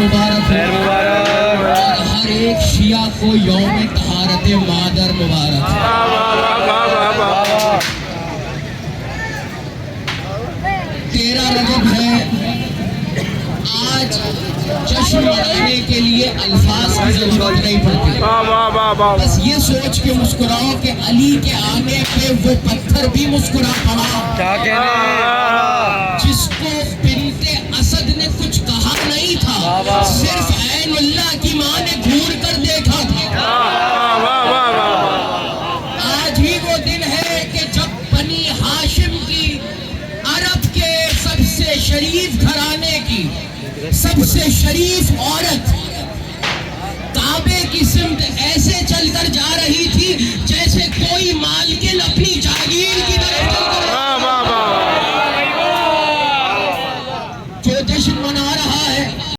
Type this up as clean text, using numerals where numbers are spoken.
مبارک خیر مبارک. اور ہر ایک شیعہ کو یوم طہارت مادر مبارک. تیرہ رجب ہے. آج جشن منانے کے لیے الفاظ کی ضرورت نہیں پڑتی. بس یہ سوچ کے مسکراؤ کہ علی کے آنے پہ وہ پتھر بھی مسکرا پڑا کیا کہنے. جس کو بنت اسد نے کچھ کہا نہیں تھا، صرف عین اللہ کی ماں نے گھور کر دیکھا تھا. آج ہی وہ دن ہے کہ جب بنی ہاشم کی، عرب کے سب سے شریف گھرانے کی سب سے شریف عورت کعبے کی سمت ایسے چل کر جا رہی تھی